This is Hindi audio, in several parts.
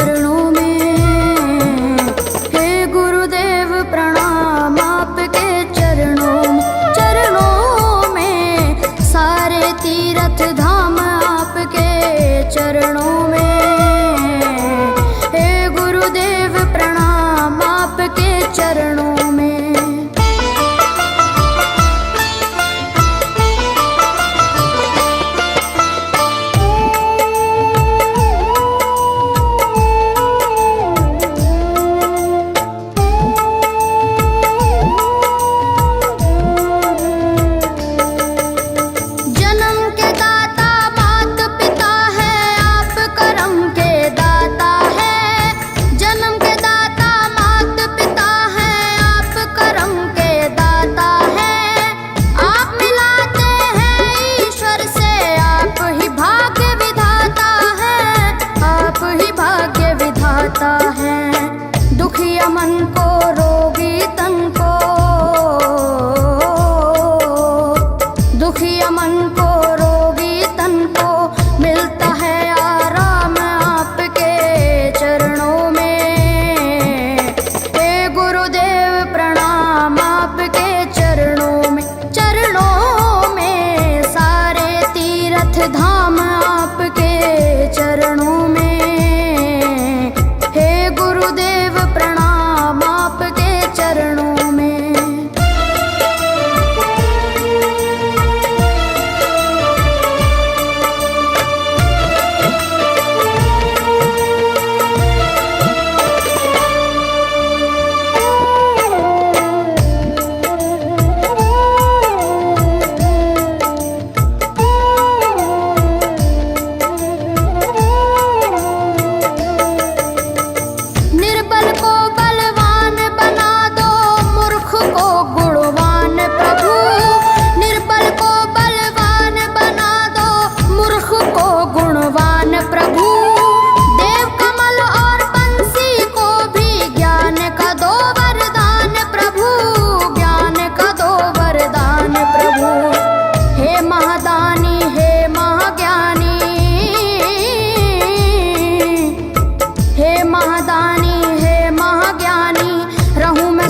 चरणों में। हे गुरुदेव प्रणाम आपके चरणों में, सारे तीर्थ धाम आपके चरणों में। हे गुरुदेव प्रणाम आपके चरणों में। दुखिया मन को, रोगी तन को, दुखिया मन को, रोगी तन को मिलता है आराम आपके चरणों में। हे गुरुदेव प्रणाम आपके चरणों में। चरणों में सारे तीर्थ धाम आपके चरणों में। गुरुदेव प्रणाम आपके चरणों में।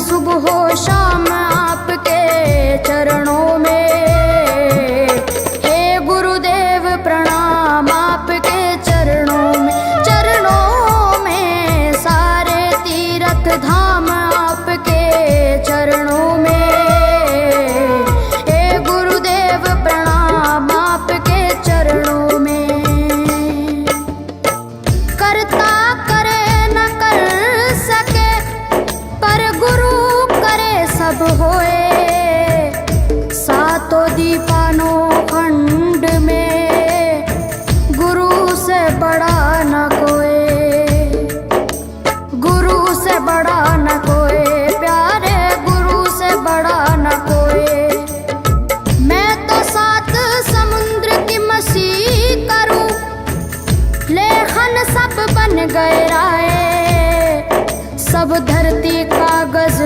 सुबह हो शाम आपके चरणों में। हे गुरुदेव प्रणाम आपके चरणों में। चरणों में सारे तीर्थ धाम आपके चरणों में। हे गुरुदेव प्रणाम आपके चरणों में। करता करे न कर सके पर गुरु सब होए। सातों दीपानों खंड में गुरु से बड़ा न कोई, गुरु से बड़ा न कोई, प्यारे गुरु से बड़ा न कोई। मैं तो सात समुद्र की मसी करूं, लेखन सब बन गए राय। सब धरती कागज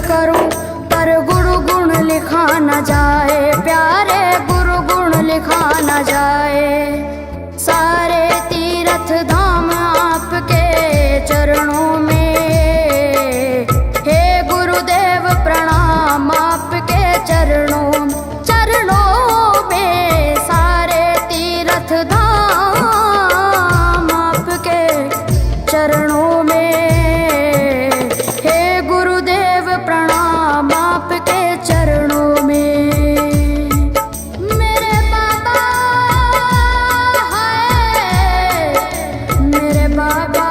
करूं पर गुरु गुण लिखा न जाए, प्यारे गुरु गुण लिखा न जाए। सारे तीर्थ धाम आपके चरणों में। हे गुरुदेव प्रणाम आपके चरणों में। चरणों में सारे तीर्थ धाम आपके चरणों में। प्रणाम आपके चरणों में। मेरे बाबा है, मेरे बाबा,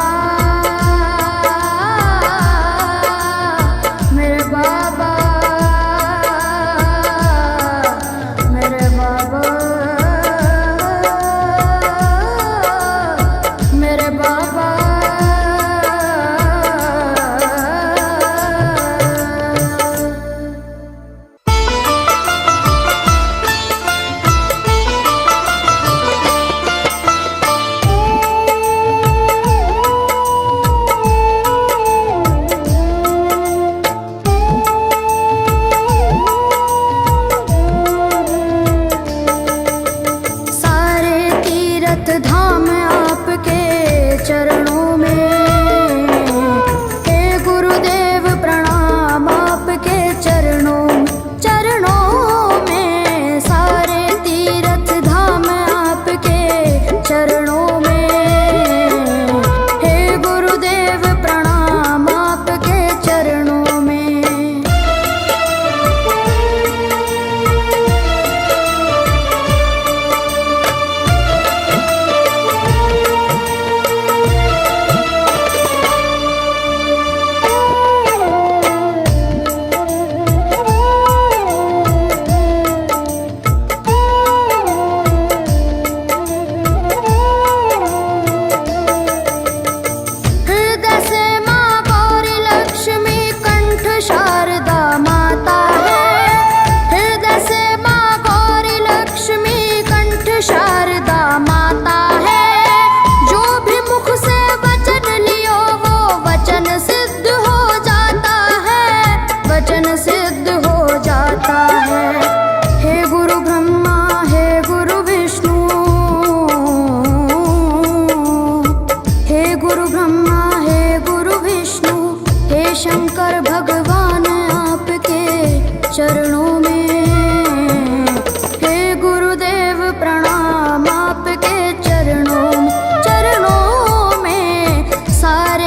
मेरे बाबा, मेरे बाबा, मेरे बाबा।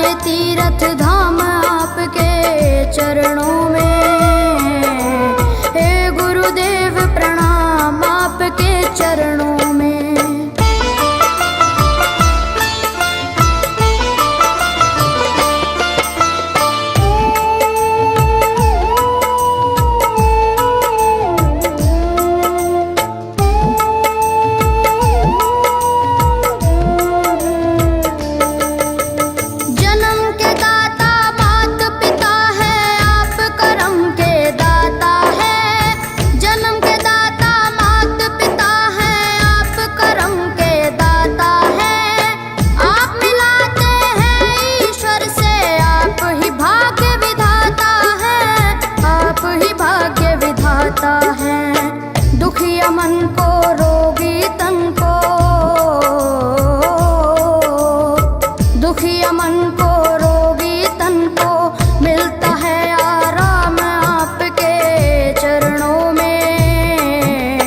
सारे तीर्थ धाम आपके चरणों में। हे गुरुदेव प्रणाम आपके चरणों में। दुखिया मन को रोगी तन को, दुखिया मन को रोगी तन को मिलता है आराम आपके चरणों में।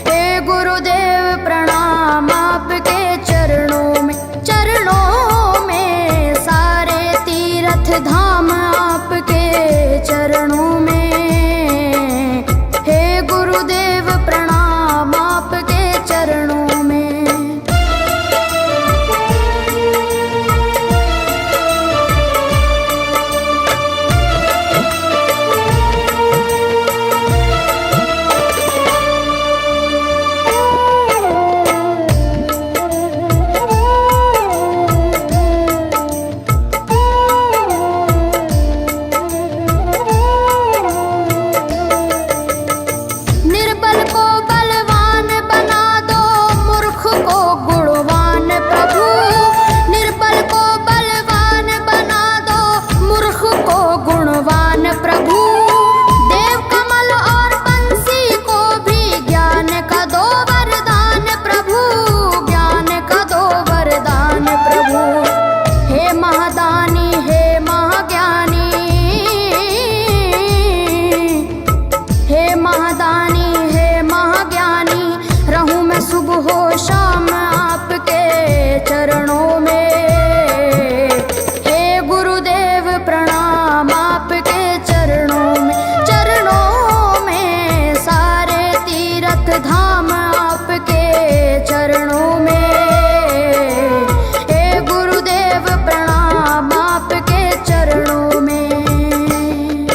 हे गुरुदेव प्रणाम आपके चरणों में। चरणों में सारे तीर्थ धाम आपके चरणों में। चरणों में। हे गुरुदेव प्रणाम आपके चरणों में। चरणों में सारे तीर्थ धाम आपके चरणों में। हे गुरुदेव प्रणाम आपके चरणों में।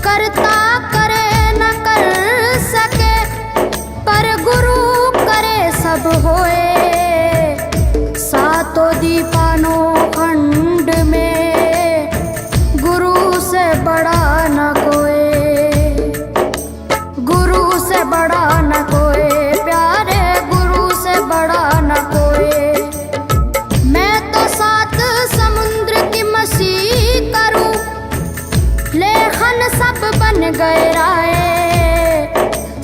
करता करे न कर सके पर गुरु करे सब होए। तो दीपानो खंड में गुरु से बड़ा न कोई, गुरु से बड़ा न कोई, प्यारे गुरु से बड़ा न कोई। मैं तो 7 समुद्र की मसी करूं, लेखन सब बन गए राय।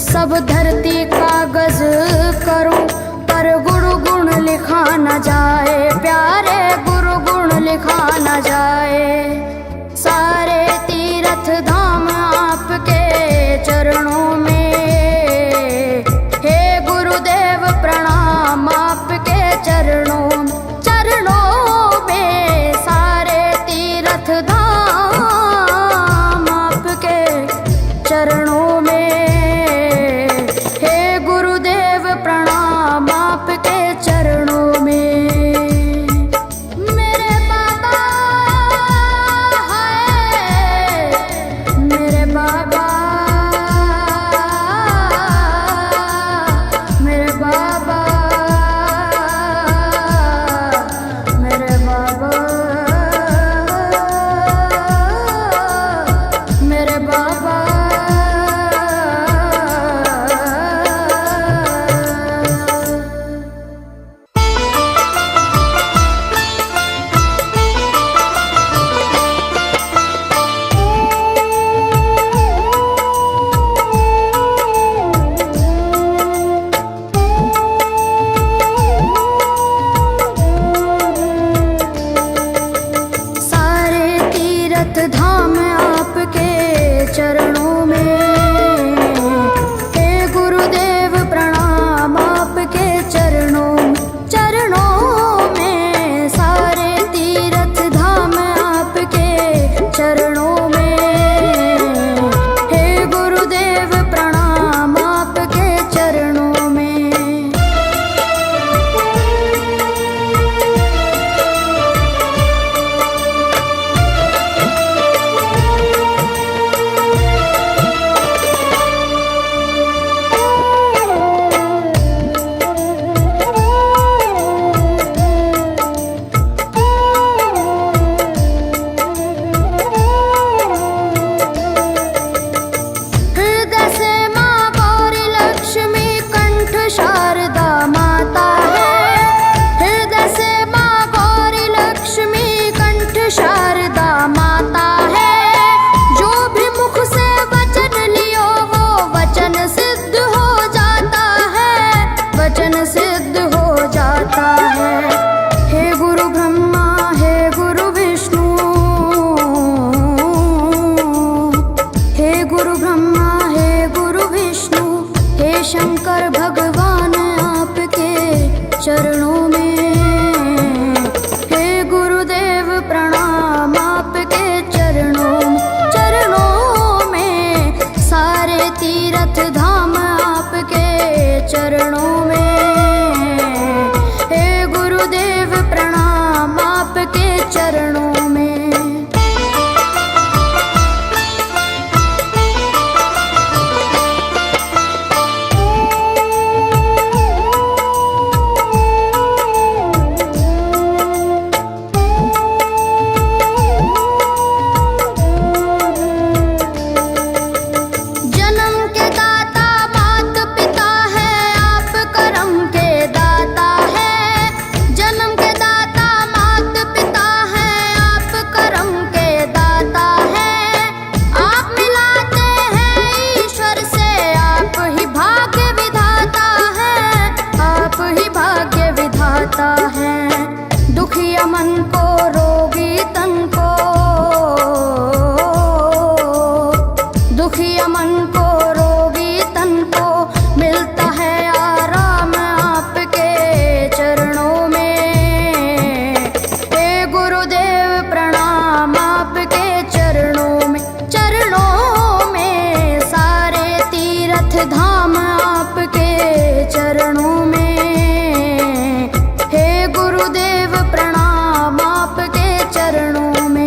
सब धरती कागज करूं पर गुरु गुण लिखा न जाए। प्यारे गुरु गुण लिखा न जाए। सारे तीर्थ धाम आपके चरणों में। हे गुरुदेव प्रणाम आपके चरणों में। चरणों में सारे तीर्थ धाम आपके चरणों में। हे गुरुदेव प्रणाम आपके चरणों में। मेरे बाबा चरणों में। दुखिया मन को रोगी तन को, दुखिया मन को रोगी तन को मिलता है आराम आपके चरणों में। हे गुरुदेव प्रणाम आपके चरणों में, चरणों में सारे तीर्थ धाम आपके चरणों में। गुरुदेव प्रणाम आपके चरणों में।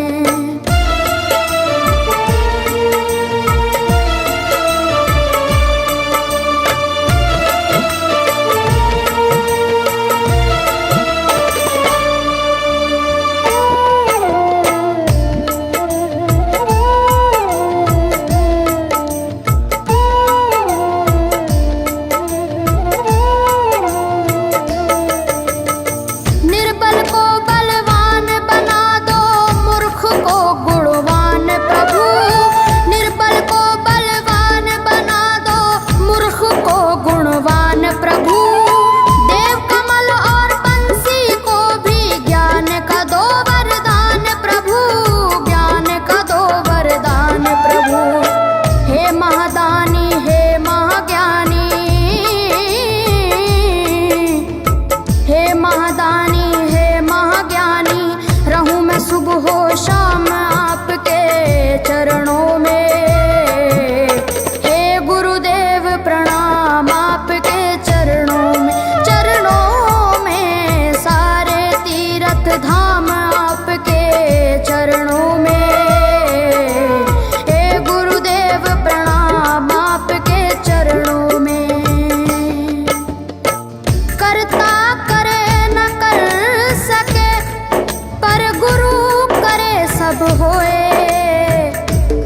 शाम आपके चरणों में। हे गुरुदेव प्रणाम आपके चरणों में, चरणों में सारे तीर्थ धाम आपके चरणों में। हे गुरुदेव प्रणाम आपके चरणों में। करता करे न कर सके पर गुरु सब होए,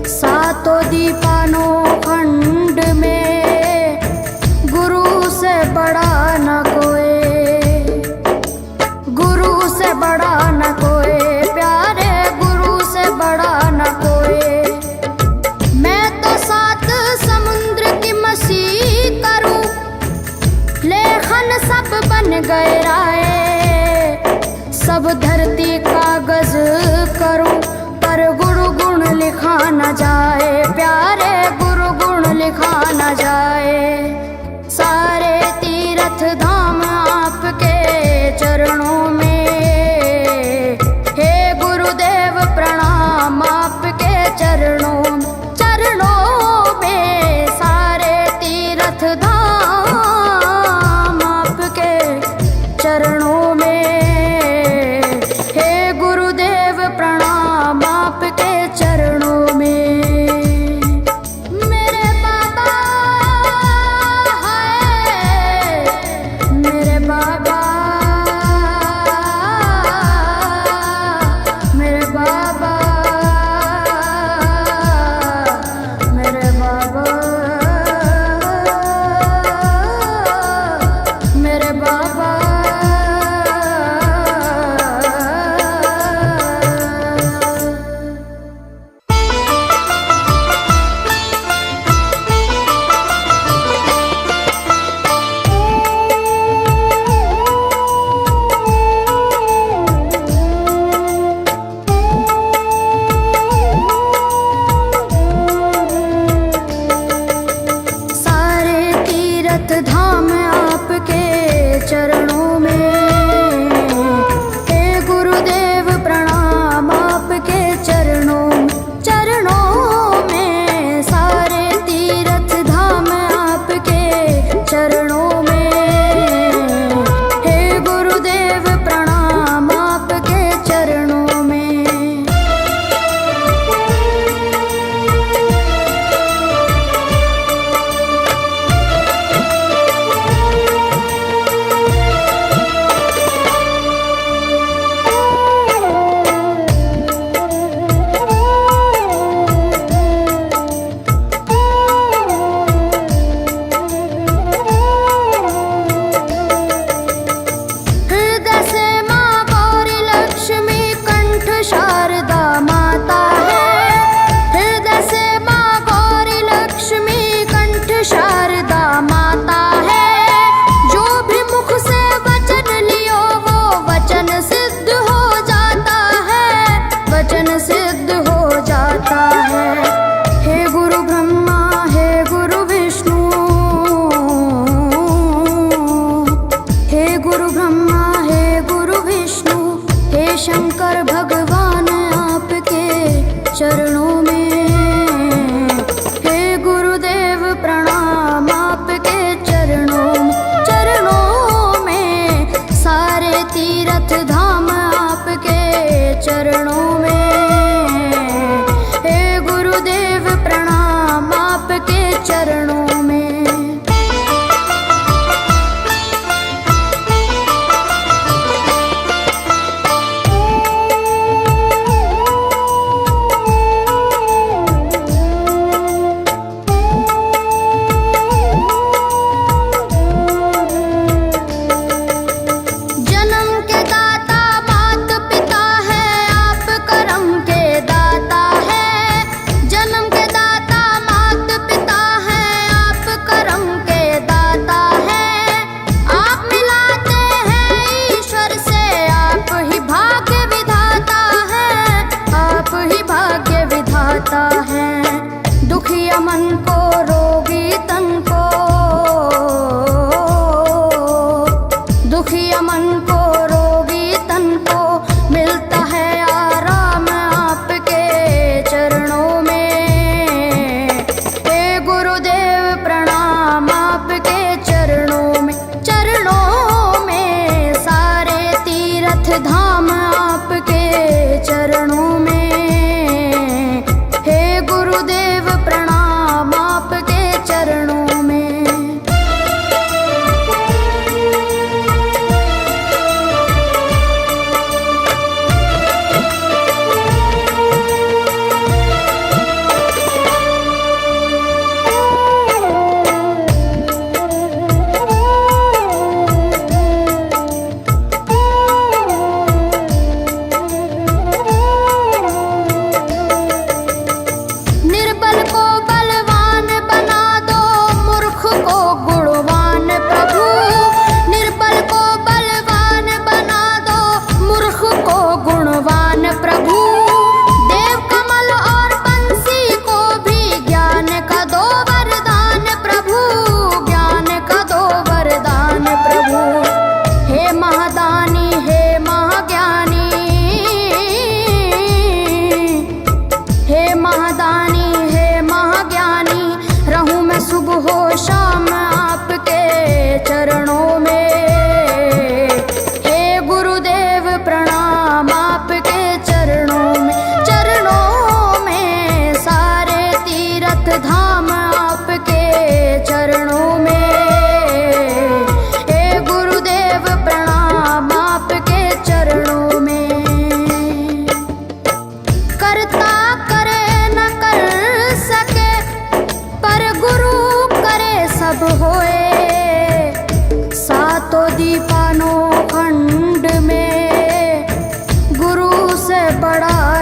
सातों दीपानों खंड में गुरु से बड़ा न कोई, गुरु से बड़ा न कोई, प्यारे गुरु से बड़ा न कोई। मैं तो सात समुद्र की मसी करूं, लेखन सब बन गए राय, सब धरती कागज करूं पर गुरु गुण लिखा न जाए, प्यारे गुरु गुण लिखा न जाए। सारे तीर्थ धाम आपके चरणों में। हे गुरुदेव प्रणाम आपके चरणों में, चरणों में सारे तीर्थ धाम आपके चरणों में। आपके चरणों में। मेरे बाबा है, मेरे बाबा, मेरे बाबा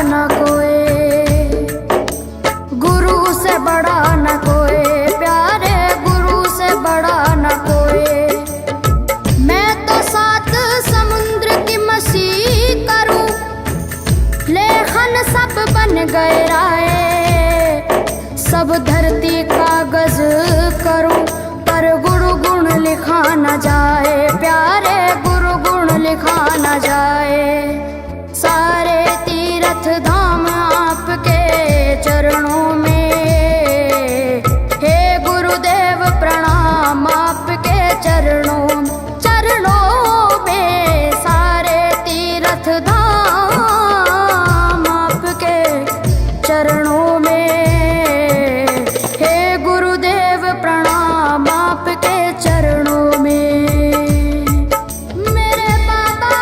न कोई, गुरु से बड़ा न कोई, प्यारे गुरु से बड़ा न कोई। मैं तो 7 समुद्र की मसी करूं, लेखन सब बन गए राय, सब धरती कागज करूं, पर गुरु गुण लिखा न जाए, प्यारे गुरु गुण लिखा न जाए। सारे तीर्थ धाम आपके चरणों में, हे गुरुदेव प्रणाम आपके चरणों में, सारे तीर्थ धाम आपके चरणों में, हे गुरुदेव प्रणाम आपके चरणों में। मेरे बाबा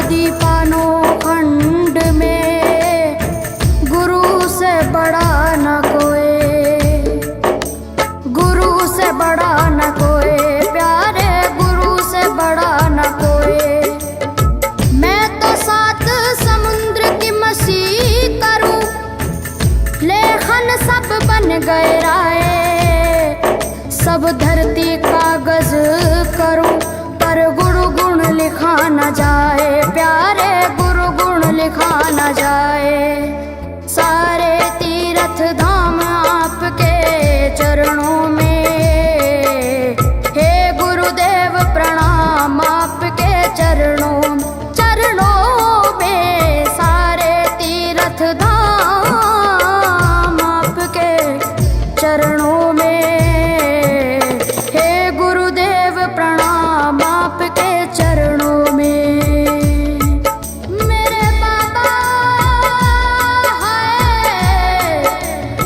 दीपानो खंड में, गुरु से बड़ा न कोई, गुरु से बड़ा न कोई, प्यारे गुरु से बड़ा न कोई। मैं तो सात समुद्र की मसी करूं, लेखन सब बन गए राय, सब धरती कागज करूं, पर गुरु गुण लिखा न जाए, प्यारे गुरु गुण लिखा न जाए। सारे तीर्थ धाम आपके चरणों में, हे गुरुदेव प्रणाम आपके चरणों, चरणों में। सारे तीर्थ धाम आपके चरणों में, चरणों में। मेरे बाबा है,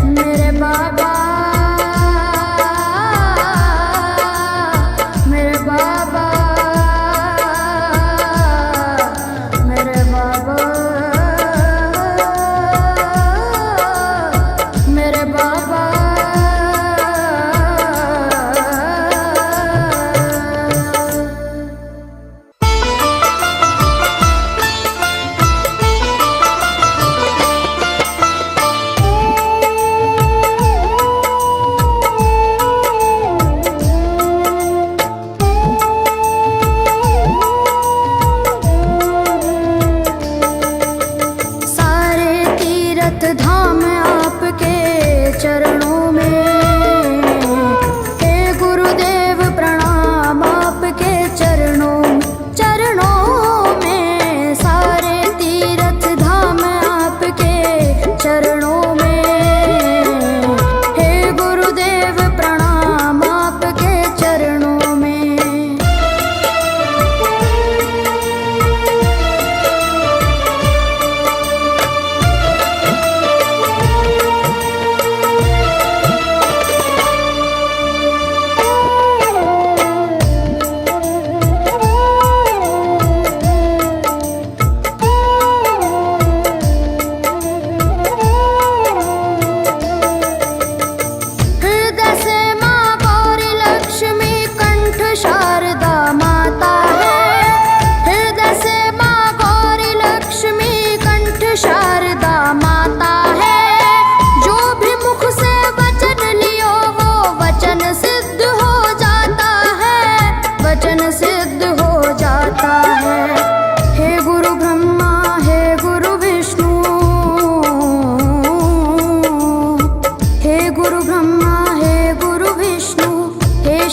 मेरे बाबा, मेरे बाबा, मेरे बाबा, मेरे बाबा। धाम आपके चरणों में, हे गुरुदेव प्रणाम आपके चरणों, चरणों में। सारे तीर्थ धाम आपके चरणों में, हे गुरुदेव प्रणाम आपके चरणों में।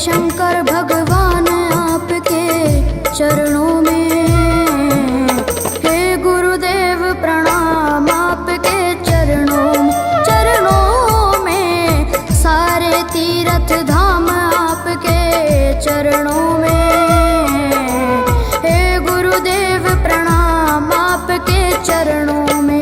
शंकर भगवान आपके चरणों में, हे गुरुदेव प्रणाम आपके चरणों, चरणों में। सारे तीर्थ धाम आपके चरणों में, हे गुरुदेव प्रणाम आपके चरणों में।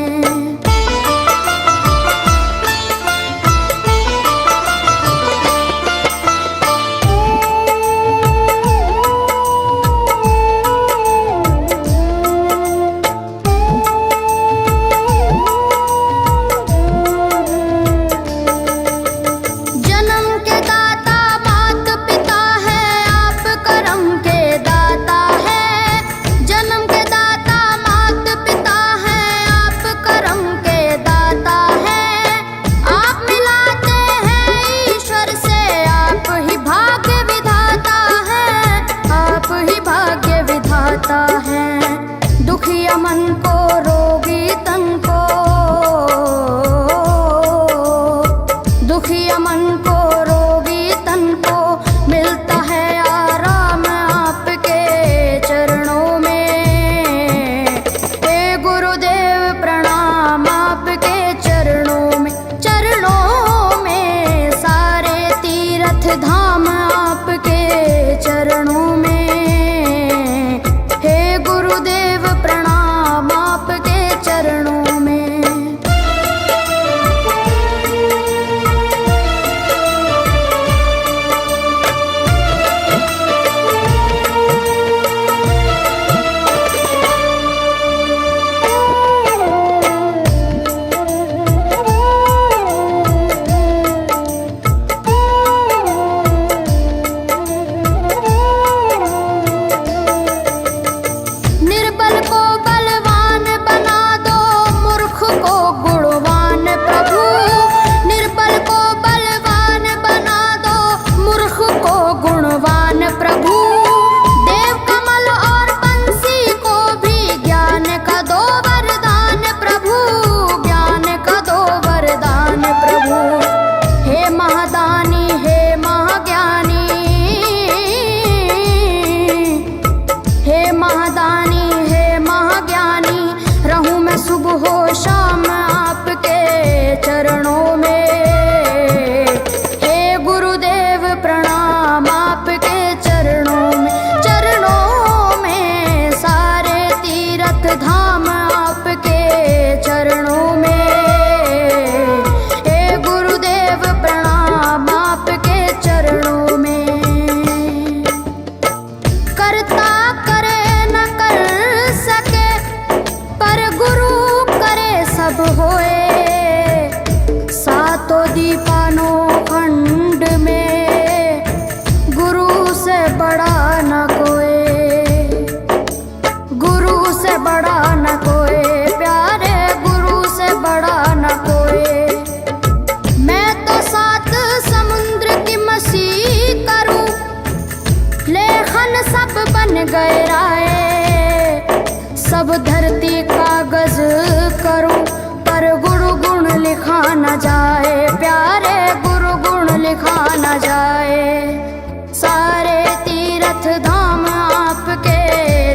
धाम आपके चरणों में। हे गुरुदेव प्रणाम आपके चरणों में। करता करे न कर सके पर गुरु करे सब होए। सातों दीपानों खंड में गुरु से बड़ा न कोई, गुरु से बड़ा न कोई, प्यारे गुरु से बड़ा न कोई। मैं तो सात समुद्र की मसी करूं, लेखन सब बन गए राय। सब धरती कागज करूं पर गुरु गुण लिखा न जाए, प्यारे गुरु गुण लिखा न जाए। सारे तीर्थ धाम आपके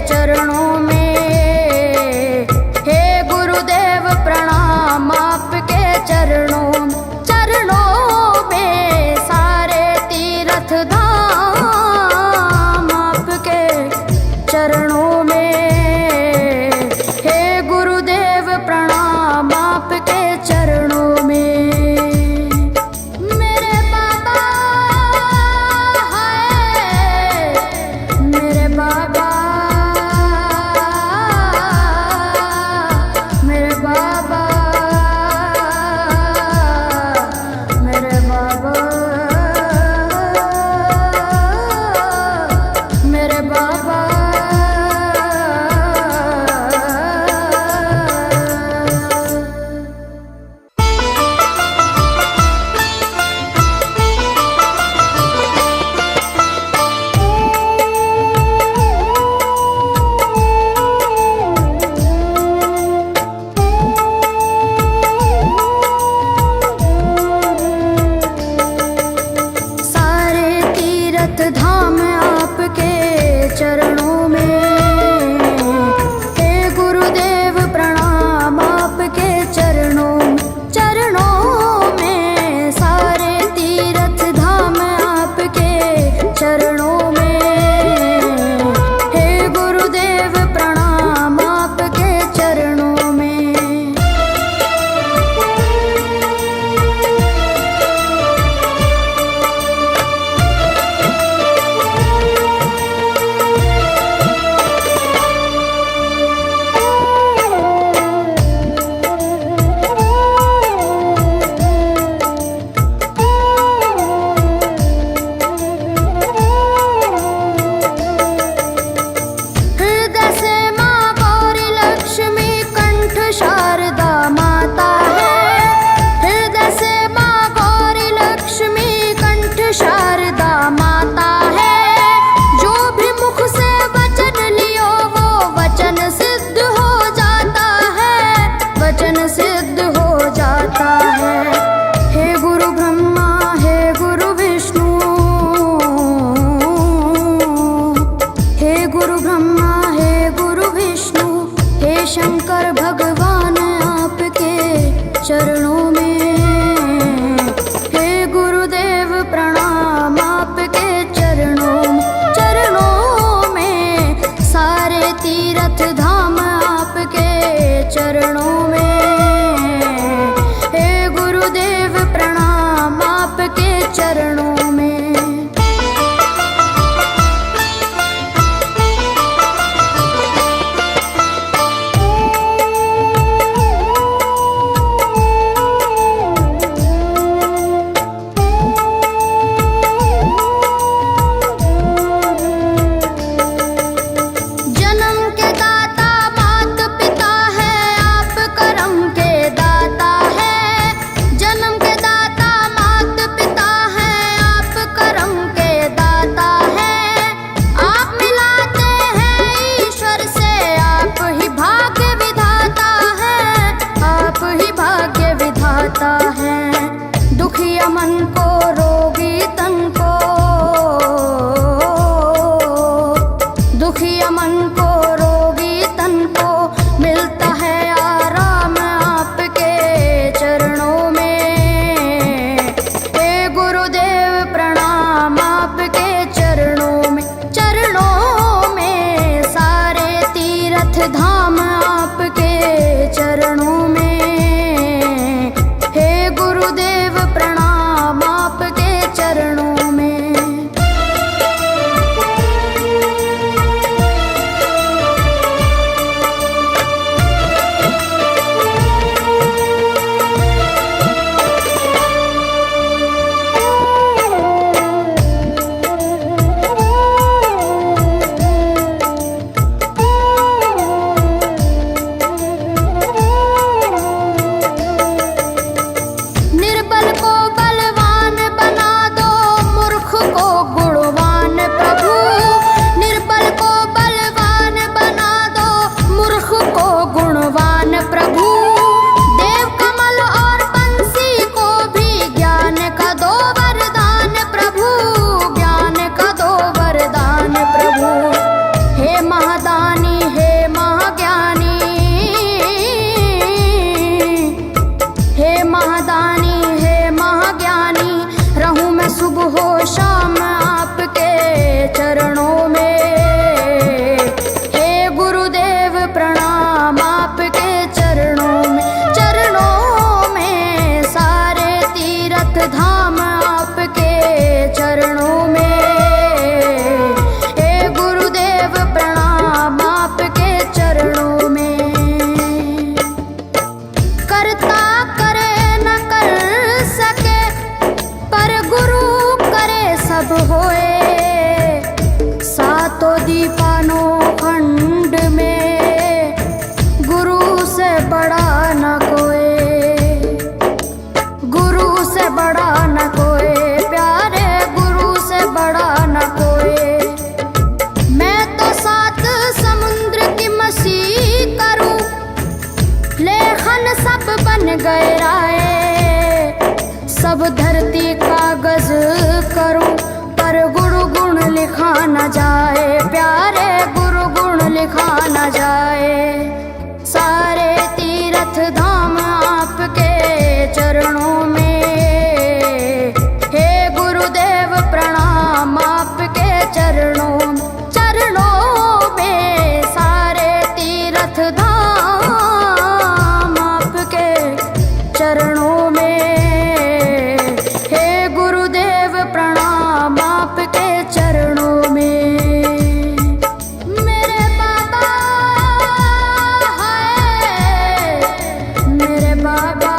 चरणों में। हे गुरुदेव प्रणाम आपके चरणों में। सारे तीर्थ धाम आपके चरणों में। हे गुरुदेव प्रणाम आपके चरणों में। मेरे बाबा है, मेरे बाबा, मेरे बाबा, मेरे बाबा, मेरे बाबा। सारे तीर्थ धाम आपके चरणों में। हे गुरुदेव प्रणाम आपके चरणों में। सारे तीर्थ धाम आपके चरणों में। हे गुरुदेव प्रणाम आपके चरणों में। हृदय से माँ गौरी लक्ष्मी कंठ शारदा माता है। हृदय से माँ गौरी लक्ष्मी कंठ शारदा माता है। जो भी मुख से वचन लियो वो वचन सिद्ध हो जाता है, वचन सिद्ध हो जाता है। हे गुरु ब्रह्मा, हे गुरु विष्णु, हे गुरु ब्रह्मा, हे गुरु विष्णु, हे शंकर भगवान आपके चरणों में। हे गुरुदेव प्रणाम आपके चरणों में। सारे तीर्थ धाम आपके चरणों में। हे गुरुदेव प्रणाम आपके चरणों में। जन्म के दाता मात पिता है, आप करम के दाता है। जन्म के दाता मात पिता है, आप करम के दाता है। आप मिलाते हैं ईश्वर से, आप ही भाग्य विधाता है, आप ही भाग्य विधाता है। दुखिया मन को रोगी तन को, दुखिया मन को रोगी तन को मिलता है आराम आपके चरणों में। हे गुरुदेव प्रणाम आपके चरणों में। सारे तीर्थ तीर्थ धाम आपके चरणों में। हे गुरुदेव प्रणाम आपके चरणों में। निर्बल को बलवान बना दो, मूर्ख को गुणवान प्रभु। निर्बल को बलवान बना दो, मूर्ख को गुणवान प्रभु। देव कमल और बंसी को भी ज्ञान का दो वरदान प्रभु, ज्ञान का दो वरदान प्रभु। हे महादानी हे महाज्ञानी, हे महादानी हे महाज्ञानी, रहूं मैं सुबह हो शाम आपके चरणों में। हे गुरुदेव प्रणाम आपके चरणों में। चरणों में सारे तीर्थ धाम आपके चरणों में। हे गुरुदेव प्रणाम आपके चरणों में। करता करे न कर सके, पर गुरु करे सब होए। सातों दीपानों खंड में गुरु से बड़ा न कोई, गुरु से बड़ा न कोई प्यारे, गुरु से बड़ा न कोई। मैं तो सात समुद्र की मसी करूं, लेखन सब बन गए राय। सब धरती कागज करूं, पर गुरु गुण लिखा न जाए प्यारे, गुरु गुण लिखा न जाए। सारे तीर्थ धाम आपके चरणों में। हे गुरुदेव प्रणाम आपके चरणों में। चरणों में सारे तीर्थ धाम आपके चरणों में। हे गुरुदेव प्रणाम आपके चरणों में। मेरे बाबा हाय, मेरे बाबा,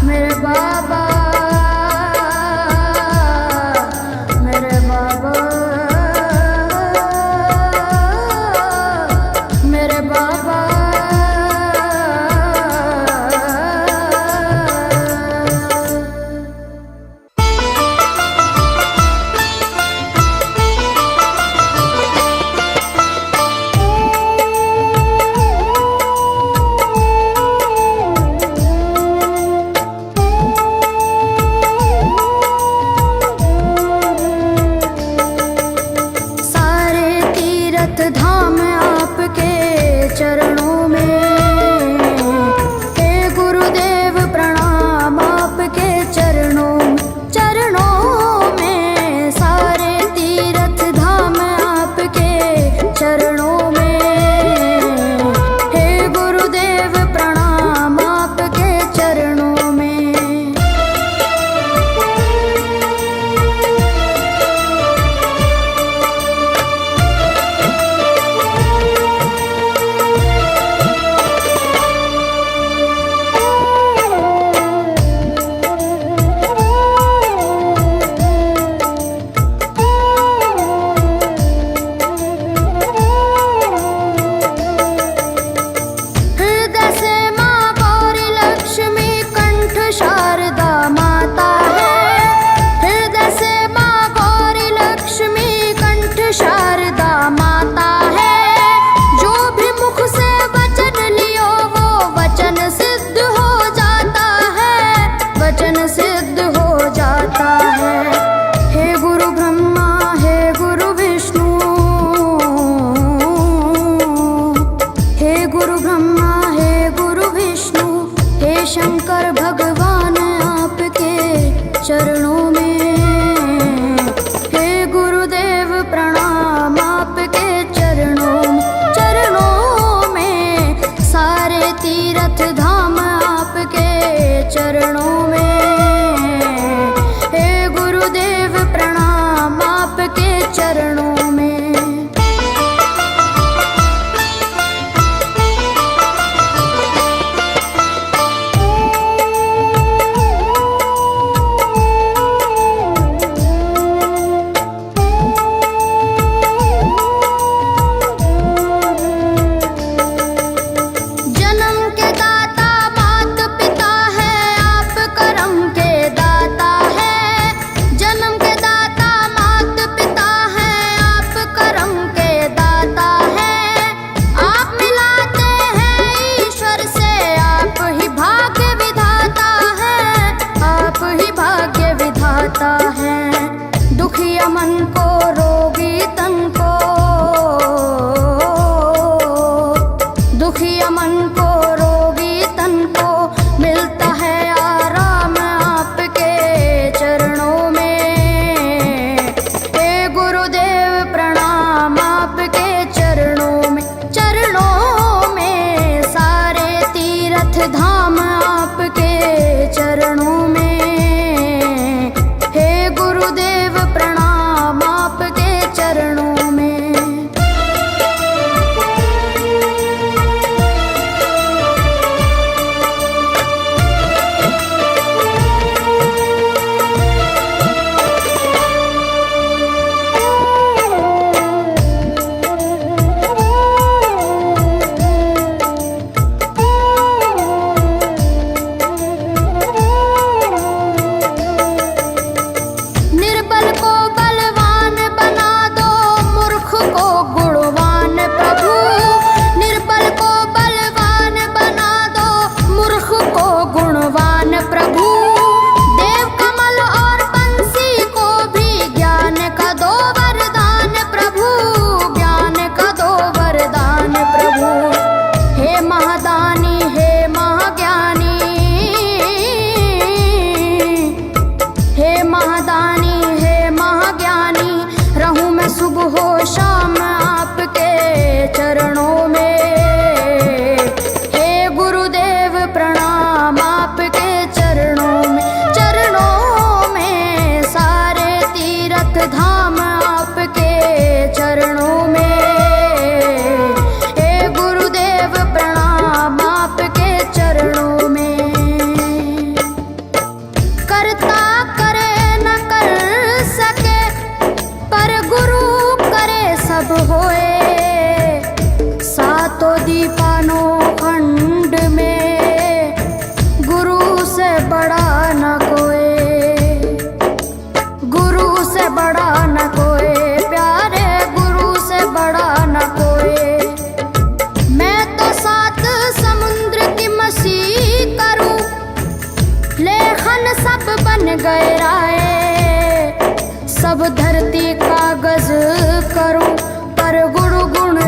मेरे बाबा, मेरे बाबा, मेरे बाबा। सारे तीर्थ धाम आपके चरणों में। हे गुरुदेव प्रणाम आपके चरणों में। चरणों में सारे तीर्थ धाम आपके चरणों में। हे गुरुदेव प्रणाम आपके चरणों में।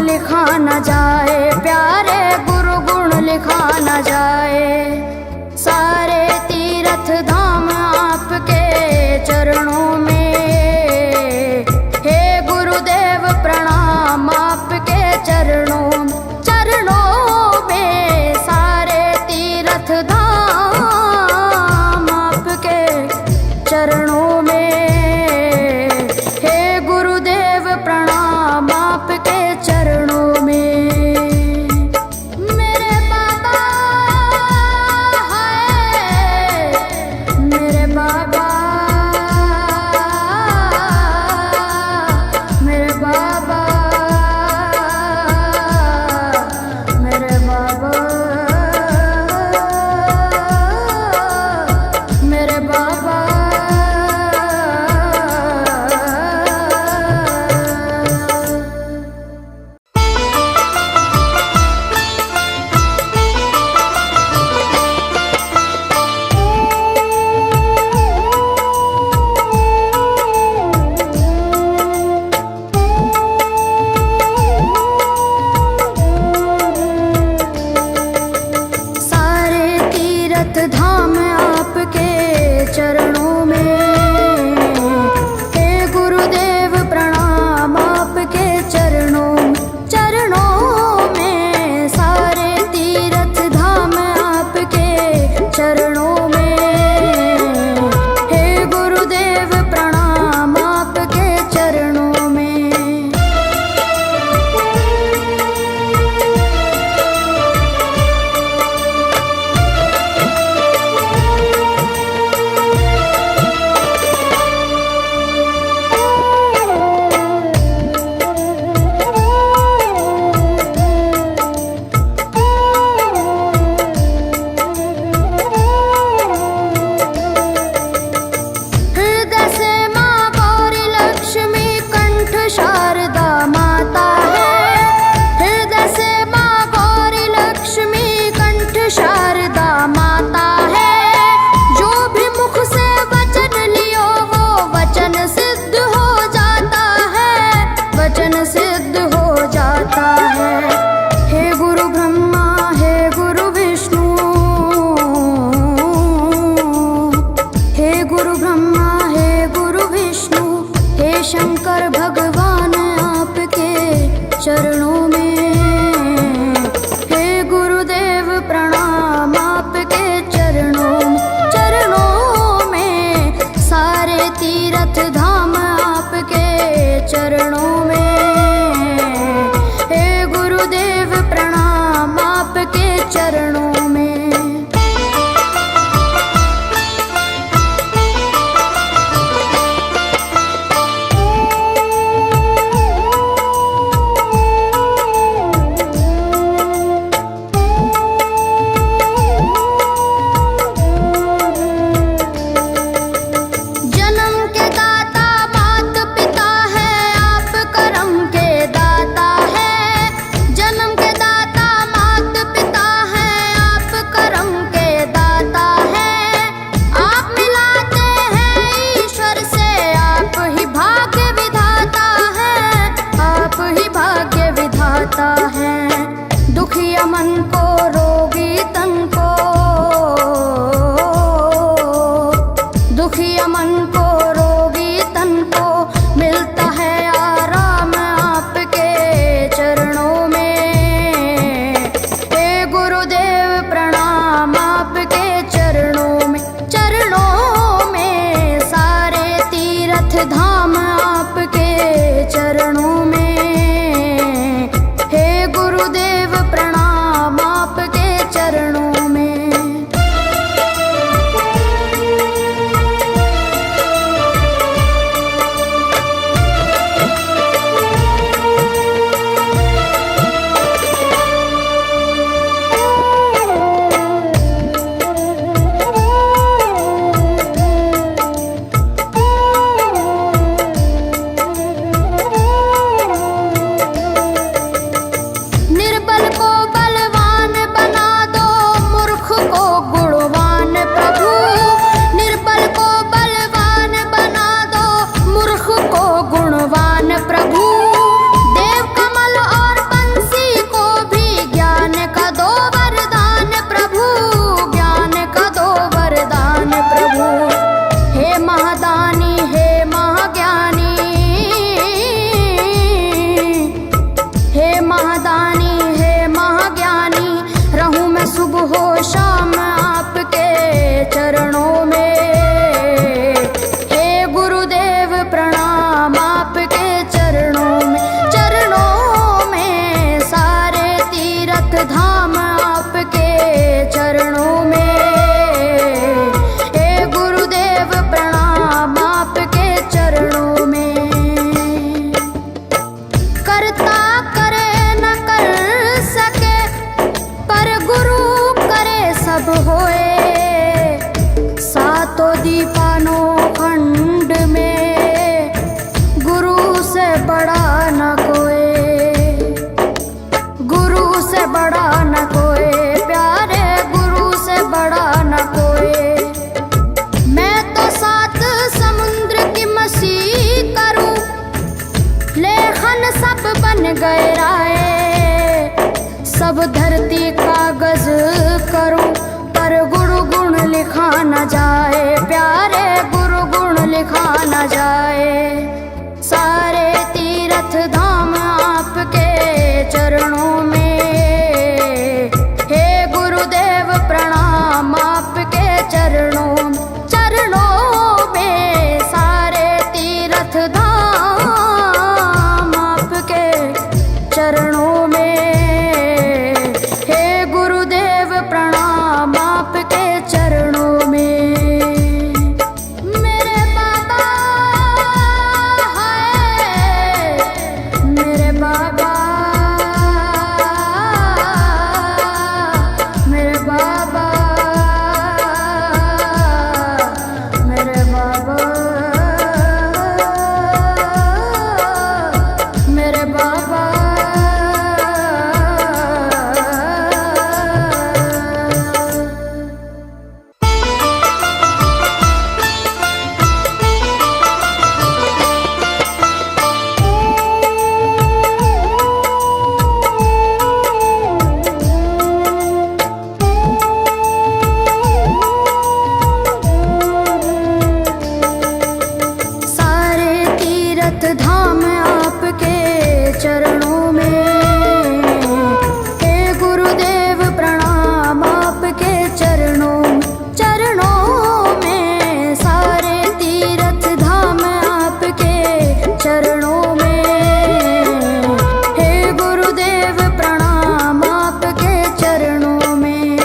लिखा न जाए, प्यारे गुरु गुण लिखा न जाए। सारे तीर्थ धाम आपके चरणों में, हे गुरुदेव प्रणाम आपके चरणों में। सारे तीर्थ धाम आपके चरणों में, हे गुरुदेव प्रणाम आपके चरणों में। मेरे बाबा हाय, मेरे बाबा, मेरे बाबा, मेरे बाबा, मेरे बाबा। सारे तीर्थ धाम आपके चरणों में, हे गुरुदेव प्रणाम आपके चरणों में। सारे तीर्थ धाम आपके चरणों में, हे गुरुदेव प्रणाम आपके चरणों में। हृदय से माँ गौरी लक्ष्मी कंठ शारदा माता है। हृदय से माँ गौरी लक्ष्मी कंठ शारदा माता है। जो भी मुख से वचन लियो वो वचन सिद्ध हो जाता है, वचन सिद्ध हो जाता है। हे गुरु ब्रह्मा, हे गुरु विष्णु, हे गुरु ब्रह्मा, हे गुरु विष्णु, हे शंकर भगवान आपके चरणों में, हे गुरुदेव प्रणाम आपके चरणों में। सारे तीर्थ धाम आपके चरणों में, हे गुरुदेव प्रणाम आपके चरणों में। जन्म के दाता मात पिता है, आप करम के दाता है। जन्म के दाता मात पिता है, आप करम के दाता है। आप मिलाते हैं ईश्वर से, आप ही भाग्य विधाता है, आप ही भाग्य विधाता है। दुखिया मन को, रोगी तन को, दुखिया मन को, रोगी तन को मिलता है आराम आपके चरणों में। हे गुरुदेव प्रणाम आपके चरणों में। सारे तीर्थ धाम आपके चरणों में, हे गुरुदेव प्रणाम आपके चरणों सब धरती कागज करूं, पर गुरु गुण लिखा न जाए, प्यारे गुरु गुण लिखा न जाए। सारे तीर्थ धाम आपके चरणों में, हे गुरुदेव प्रणाम आपके चरणों में। सारे तीर्थ धाम आपके चरणों में, हे गुरुदेव प्रणाम आपके चरणों में। मेरे बाबा है, मेरे बाबा, मेरे बाबा, मेरे बाबा, मेरे बाबा। सारे तीर्थ धाम आपके चरणों में, हे गुरुदेव प्रणाम आपके चरणों में। सारे तीर्थ धाम आपके चरणों में, हे गुरुदेव प्रणाम आपके चरणों में।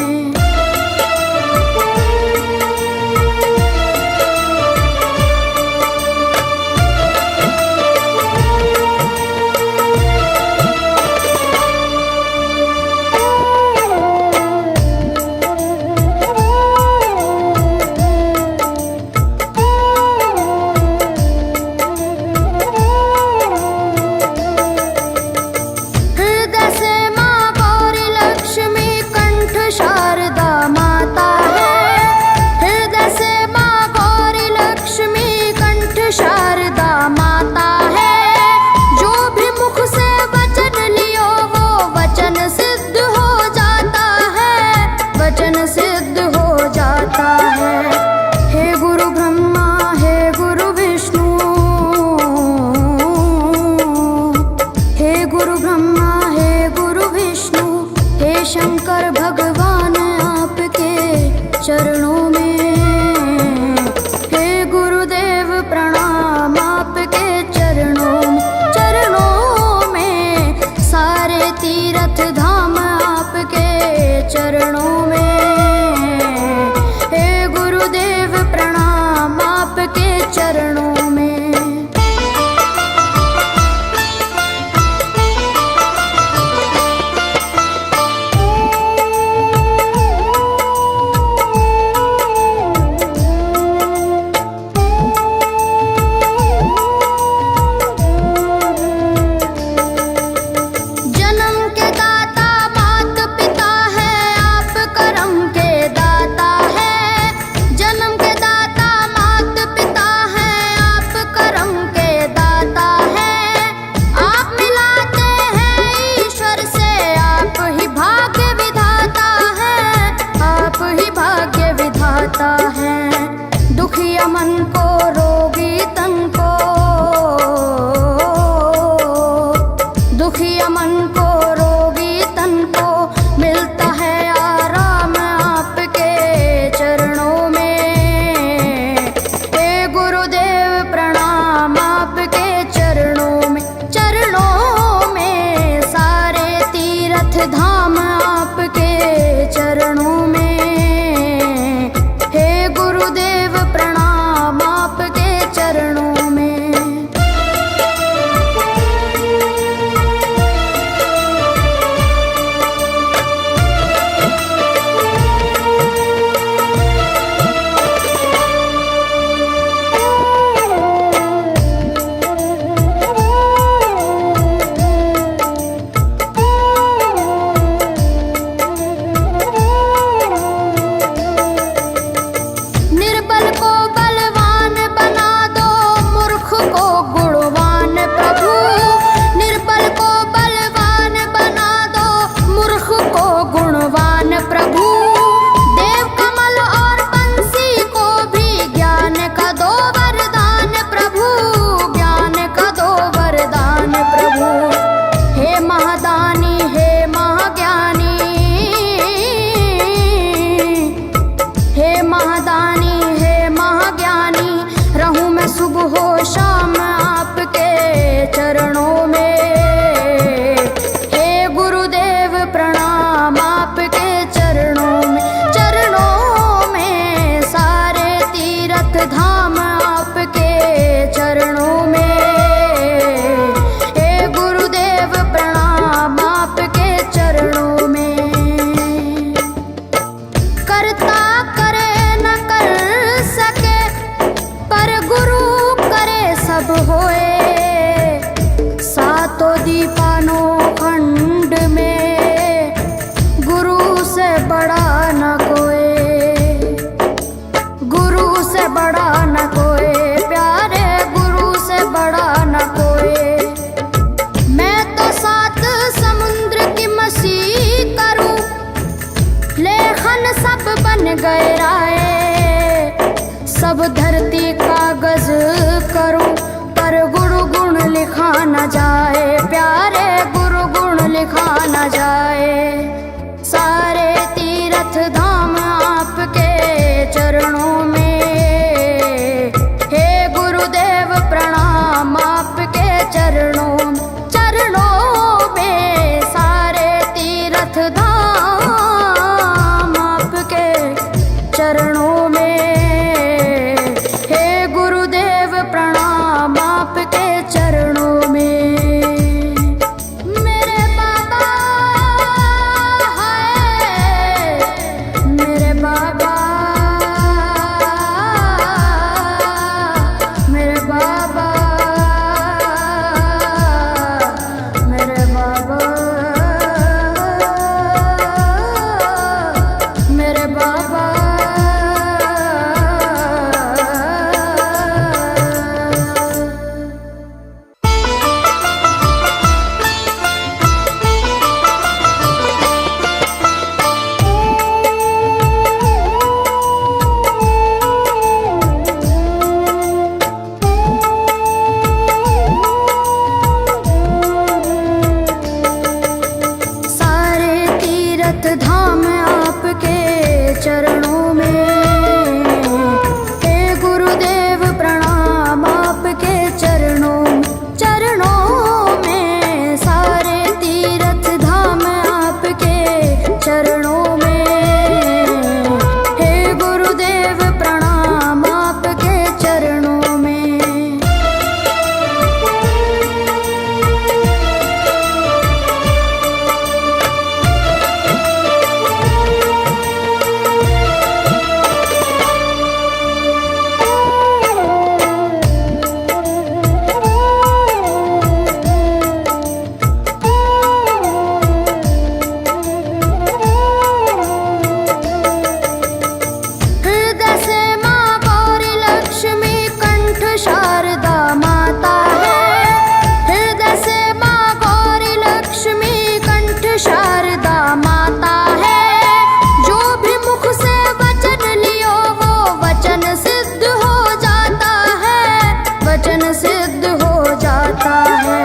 हृदय से माँ गौरी लक्ष्मी कंठ शारदा माता है। हृदय से माँ गौरी लक्ष्मी कंठ शारदा माता है। जो भी मुख से वचन लियो वो वचन सिद्ध हो जाता है, वचन सिद्ध हो जाता है। हे गुरु ब्रह्मा, हे गुरु विष्णु, हे गुरु ब्रह्मा, हे गुरु विष्णु, हे शंकर भगवान आपके चरणों में, हे गुरुदेव प्रणाम आपके चरणों में। सारे तीर्थ धाम आपके चरणों में, हे गुरुदेव प्रणाम आपके चरणों में। जन्म के दाता मात पिता है, आप करम के दाता है। जन्म के दाता मात पिता है, आप करम के दाता है। आप मिलाते हैं ईश्वर से, आप ही भाग्य विधाता है, आप ही भाग्य विधाता है। दुखिया मन को, रोगी तन को, दुखिया मन को, रोगी तन को मिलता है आराम आपके चरणों में। हे गुरुदेव प्रणाम आपके चरणों में। सारे तीर्थ धाम आपके चरणों में, हे गुरुदेव प्रणाम आपके चरणों में। गए राय। सब धरती कागज करूं पर गुरु गुण लिखा न जाए, प्यारे गुरु गुण लिखा न जाए। सारे तीर्थ धाम आपके चरणों में, हे गुरुदेव प्रणाम आपके चरणों में। सारे तीर्थ धाम आपके चरणों में, हे गुरुदेव प्रणाम आपके चरणों में। मेरे बाबा हाय, मेरे बाबा, मेरे बाबा, मेरे बाबा, मेरे बाबा। सारे तीर्थ धाम आपके चरणों में, हे गुरुदेव प्रणाम आपके चरणों में। सारे तीर्थ धाम आपके चरणों में, हे गुरुदेव प्रणाम आपके चरणों में। हृदय से माँ गौरी लक्ष्मी कंठ शारदा माता है। हृदय से माँ गौरी लक्ष्मी कंठ शारदा माता है। जो भी मुख से वचन लियो वो वचन सिद्ध हो जाता है, वचन सिद्ध हो जाता है।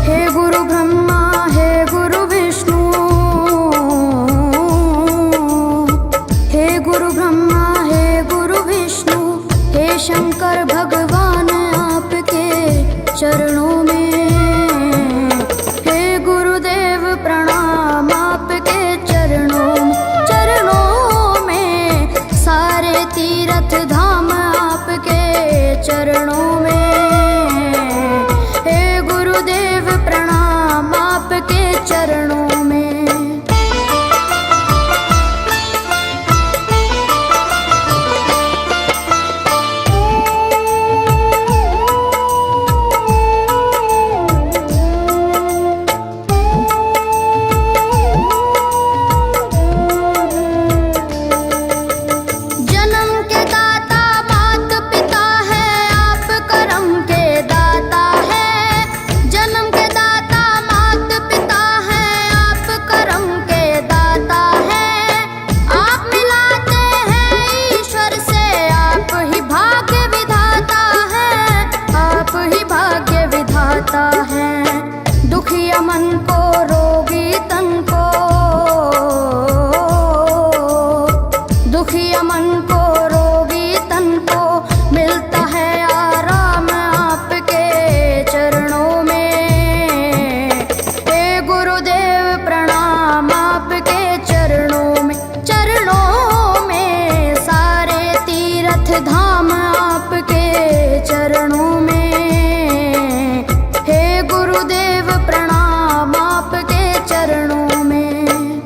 हे गुरु ब्रह्मा, हे गुरु विष्णु, हे गुरु ब्रह्मा, हे गुरु विष्णु, हे शंकर भगवान आपके चरणों में, हे गुरुदेव प्रणाम आपके चरणों में। सारे तीर्थ धाम आपके चरणों में, हे गुरुदेव प्रणाम आपके चरणों में। जन्म के दाता मात पिता है, आप करम के दाता है। जन्म के दाता मात पिता है, आप करम के दाता है। आप मिलाते हैं ईश्वर से, आप ही भाग्य विधाता है, आप ही भाग्य विधाता है। दुखिया मन को, रोगी तन को, दुखिया मन को, रोगी तन को मिलता है आराम आपके चरणों में। हे गुरुदेव प्रणाम आपके चरणों में। सारे तीर्थ धाम आपके चरणों में, हे गुरुदेव प्रणाम आपके चरणों में।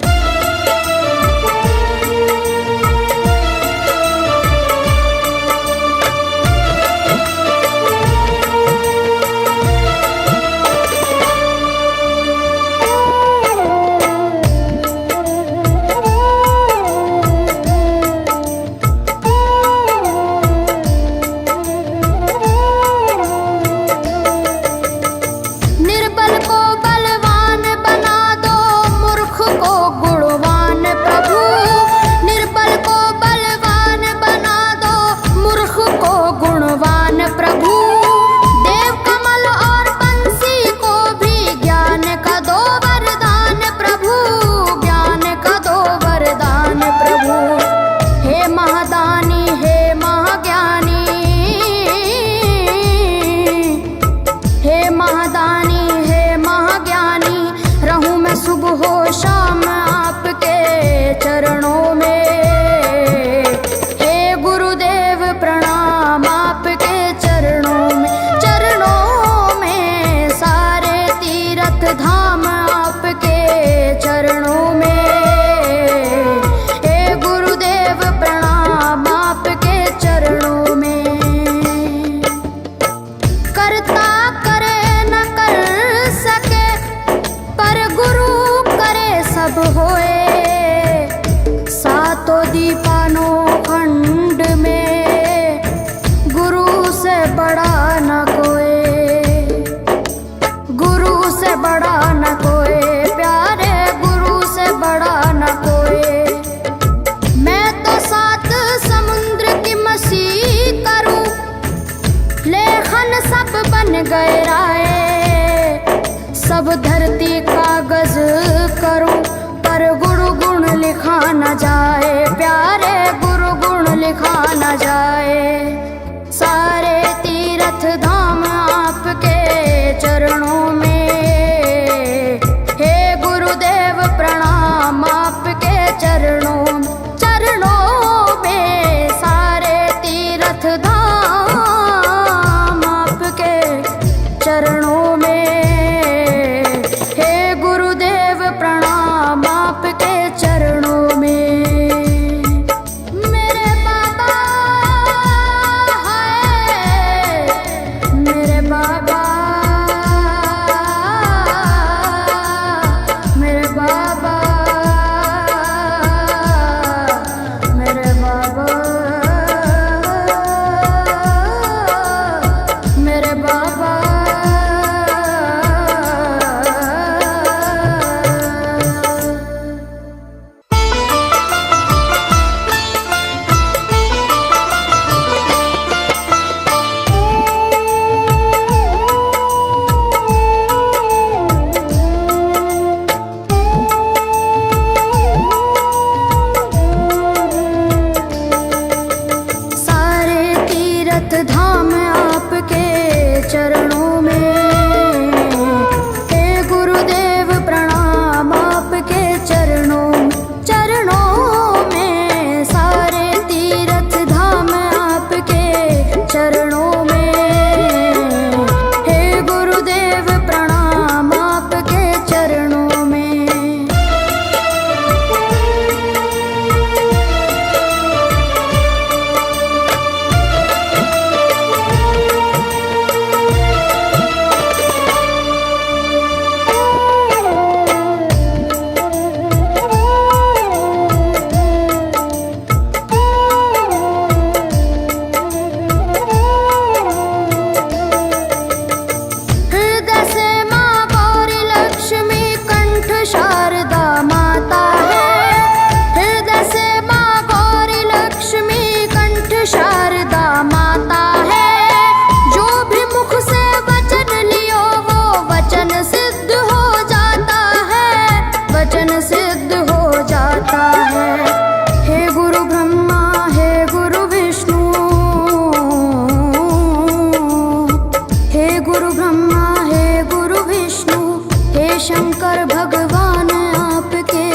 भगवान आपके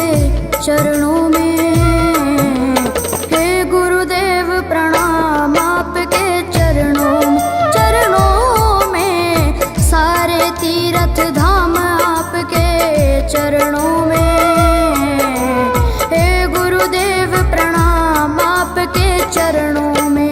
चरणों में। हे गुरुदेव प्रणाम आपके चरणों में, सारे तीर्थ धाम आपके चरणों में। हे गुरुदेव प्रणाम आपके चरणों में।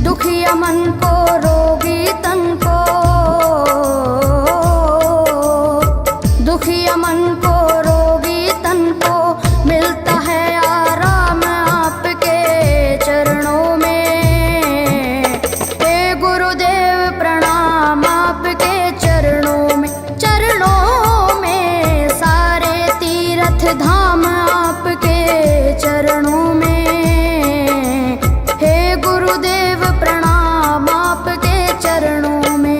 दुखिया मन को रोगी तन को, दुखिया मन को रोगी तन को मिलता है आराम आपके चरणों में। हे गुरुदेव प्रणाम आपके चरणों में, सारे तीर्थ धाम आपके चरणों में। गुरुदेव प्रणाम आपके चरणों में।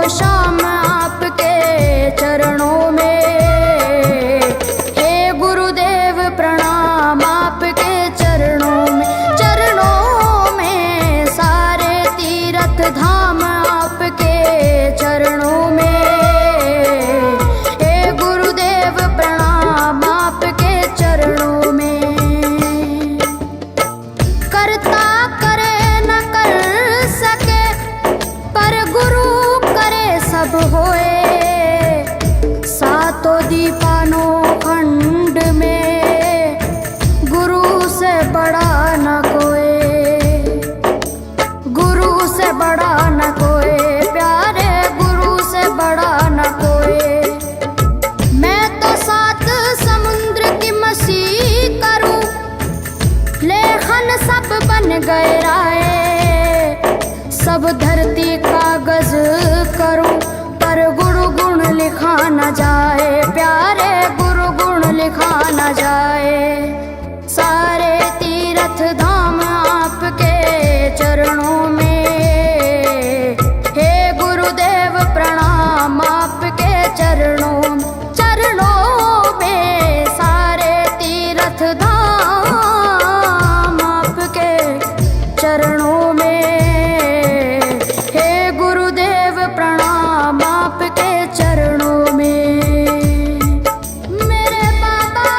शाम आपके चरणों में। हे गुरुदेव प्रणाम आपके चरणों में, सारे तीर्थ धाम आपके चरणों में। हे गुरुदेव प्रणाम आपके चरणों में। करता करे न कर सके पर गुरु सब होए, सातों दीपानों खंड में गुरु से बड़ा न कोई, गुरु से बड़ा न कोई, प्यारे गुरु से बड़ा न कोई। मैं तो सात समुद्र की मछली करूं, लेखन सब बन गए राय, सब धरती कागज करूं पर गुरु गुण लिखा न जाए, प्यारे गुरु गुण लिखा न जाए। सारे तीर्थ धाम आपके चरणों में। हे गुरुदेव प्रणाम आपके चरणों में, सारे तीर्थ धाम आपके चरणों में। प्रणाम आपके चरणों में। मेरे बाबा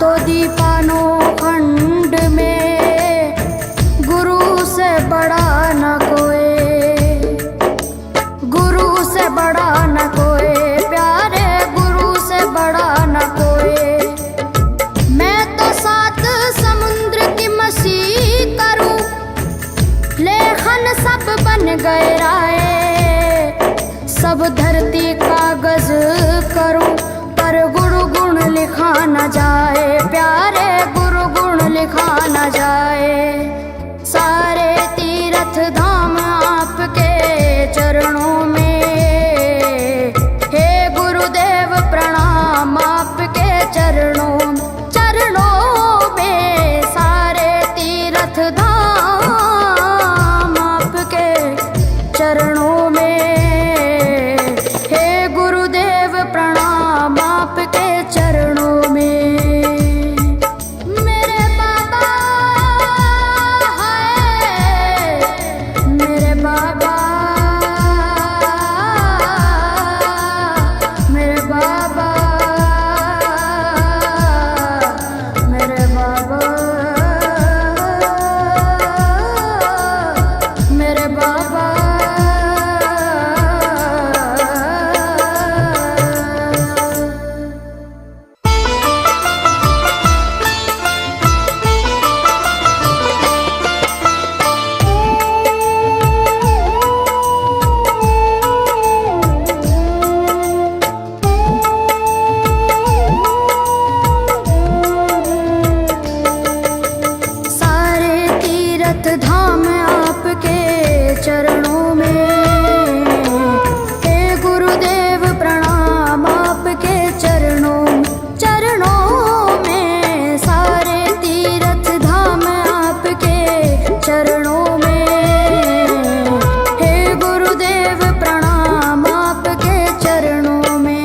सातों दीपानों खंड में गुरु से बड़ा न कोई, गुरु से बड़ा न कोई, प्यारे गुरु से बड़ा न कोई। मैं तो सात समुद्र की मसी करूं, लेखन सब बन गए राय, सब धरती कागज करूं, पर गुरु गुण लिखा न जाए, प्यारे गुरु गुण लिखा न जाए। सारे तीर्थ धाम आपके चरणों में, हे गुरुदेव प्रणाम आपके चरणों, चरणों में। सारे तीर्थ धाम आपके चरणों में, चरणों में। मेरे बाबा है, मेरे बाबा, मेरे बाबा, मेरे बाबा, मेरे बाबा। धाम आपके चरणों में, हे गुरुदेव प्रणाम आपके चरणों, चरणों में। सारे तीर्थ धाम आपके चरणों में, हे गुरुदेव प्रणाम आपके चरणों में।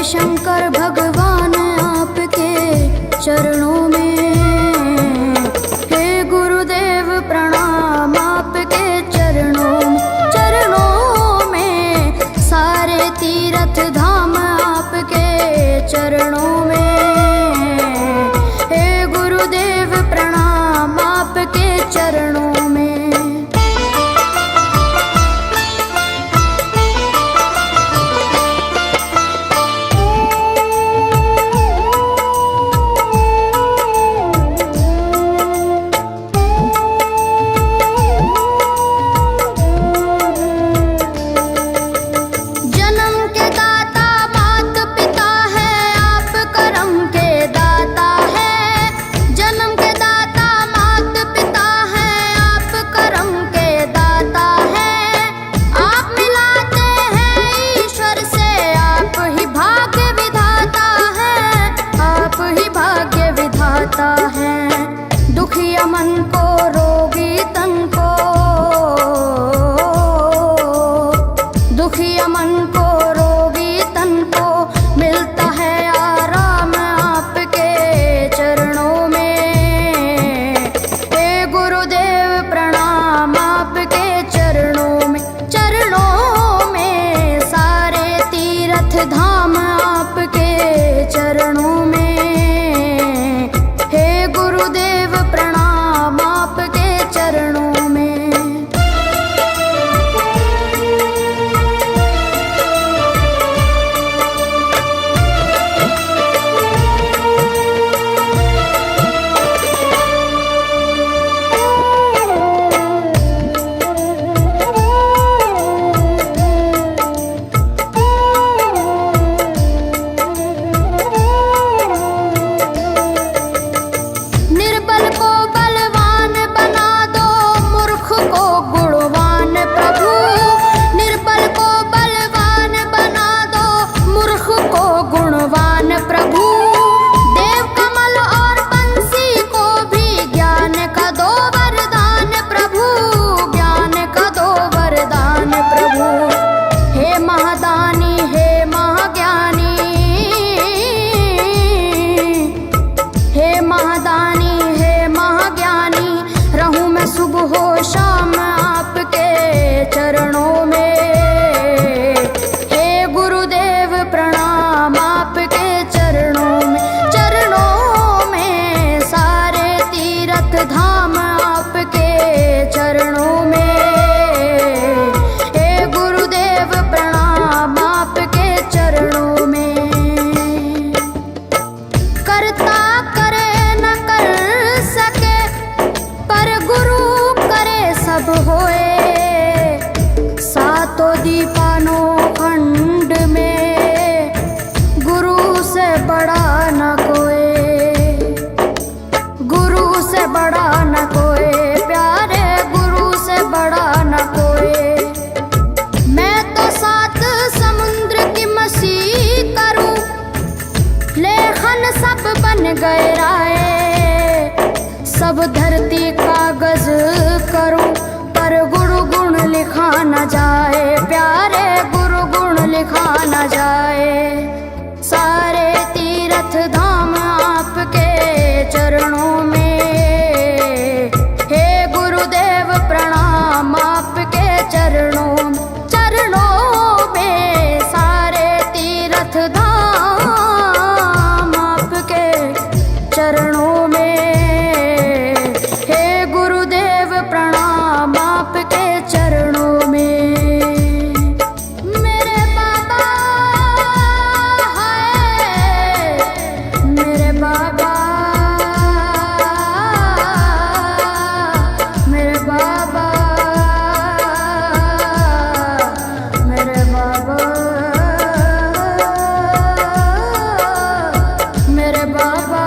शंकर भगवान आपके चरणों में, हे गुरुदेव प्रणाम आपके चरणों, चरणों में। सारे तीर्थ धाम आपके चरणों में, हे गुरुदेव प्रणाम आपके चरणों में। जन्म सब धरती कागज करूं पर गुरु गुण लिखा न जाए, प्यारे गुरु गुण लिखा न जाए। सारे तीर्थ धाम आपके चरणों में, हे गुरुदेव प्रणाम आपके चरणों में। सारे तीर्थ धाम आपके चरणों में, हे गुरुदेव प्रणाम आपके चरणों में। मेरे बाबा है, मेरे बाबा, मेरे बाबा, मेरे बाबा, मेरे बाबा।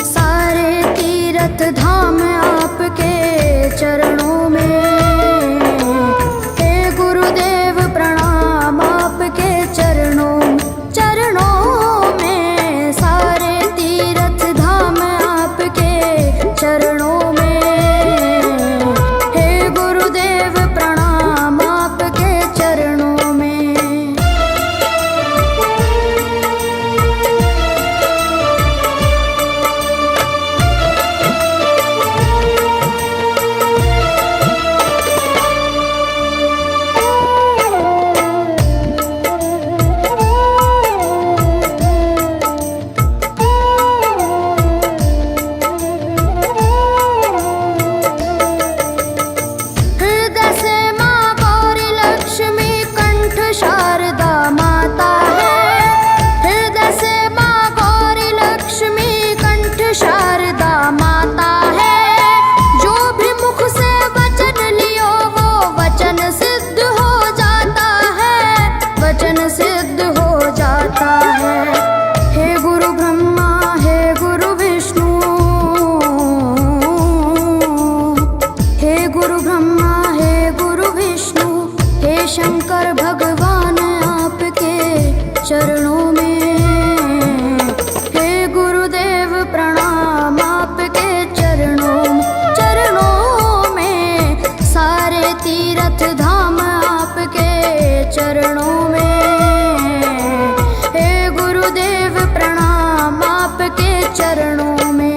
सारे तीर्थ धाम आपके चरणों में, हे गुरुदेव प्रणाम आपके चरणों में। सारे तीर्थ धाम आपके चरणों में, हे गुरुदेव प्रणाम आपके चरणों में। हृदय से माँ गौरी लक्ष्मी कंठ शारदा माता है। हृदय से माँ गौरी लक्ष्मी कंठ शारदा माता है। जो भी मुख से वचन लियो वो वचन सिद्ध हो जाता है, वचन सिद्ध हो जाता है। हे गुरु ब्रह्मा, हे गुरु विष्णु, हे गुरु ब्रह्मा, हे गुरु विष्णु, हे शंकर भगवान आपके चरणों में, हे गुरुदेव प्रणाम आपके चरणों में। सारे तीर्थ धाम आपके चरणों में, हे गुरुदेव प्रणाम आपके चरणों में।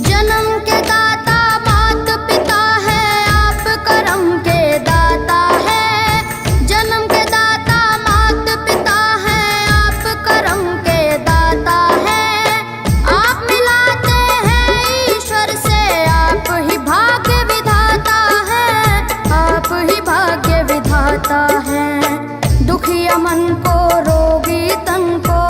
जन्म के दाता मात पिता है, आप करम के दाता है। जन्म के दाता मात पिता है, आप करम के दाता है। आप मिलाते हैं ईश्वर से, आप ही भाग्य विधाता है, आप ही भाग्य विधाता है। दुखिया मन को, रोगी तन को,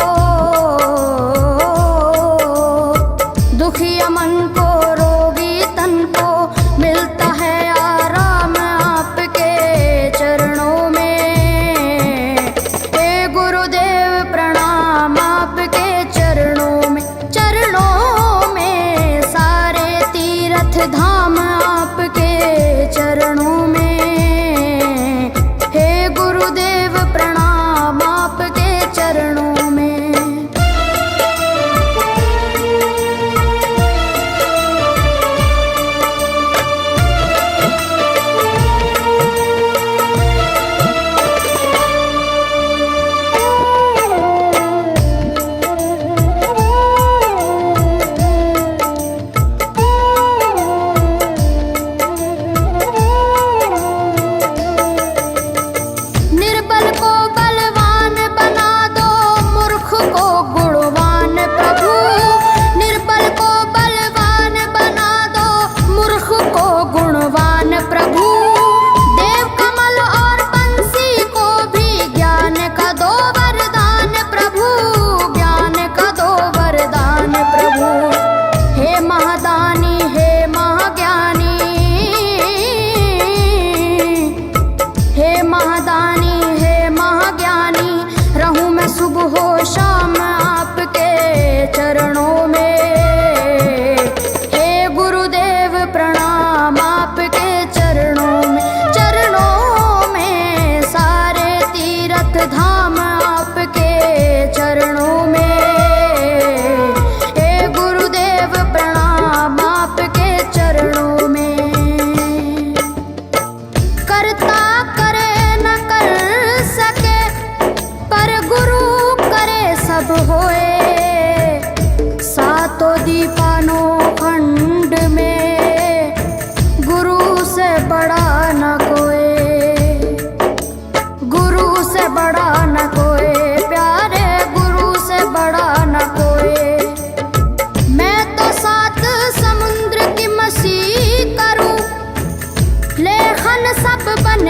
दुखिया मन को, रोगी तन को मिलता है आराम आपके चरणों में। हे गुरुदेव प्रणाम आपके चरणों में। सारे तीर्थ धाम आपके चरणों में, हे गुरुदेव प्रणाम आपके चरणों में।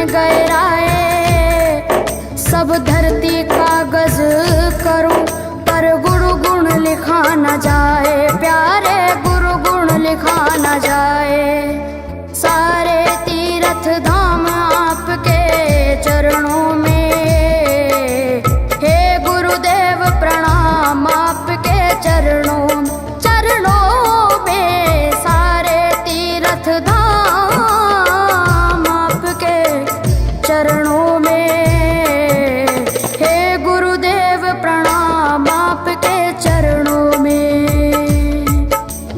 गहराए। सब धरती कागज करूं पर गुरु गुण लिखा न जाए, प्यारे गुरु गुण लिखा न जाए। सारे तीर्थ धाम आपके चरणों में, हे गुरुदेव प्रणाम आपके चरणों में। सारे तीर्थ धाम आपके चरणों में, हे गुरुदेव प्रणाम आपके चरणों में।